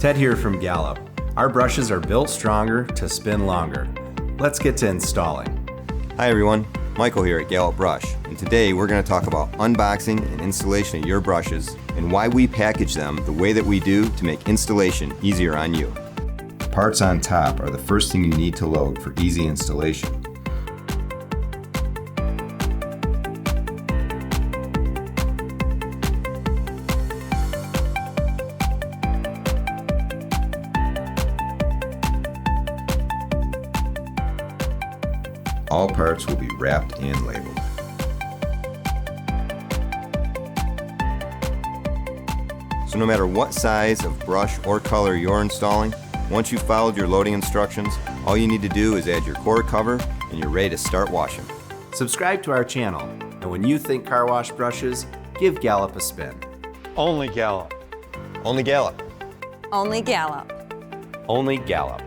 Ted here from Gallop. Our brushes are built stronger to spin longer. Let's get to installing. Hi everyone, Michael here at Gallop Brush, and today we're going to talk about unboxing and installation of your brushes and why we package them the way that we do to make installation easier on you. The parts on top are the first thing you need to load for easy installation. All parts will be wrapped and labeled. So no matter what size of brush or color you're installing, once you've followed your loading instructions, all you need to do is add your core cover and you're ready to start washing. Subscribe to our channel, and when you think car wash brushes, give Gallop a spin. Only Gallop. Only Gallop. Only Gallop. Only Gallop.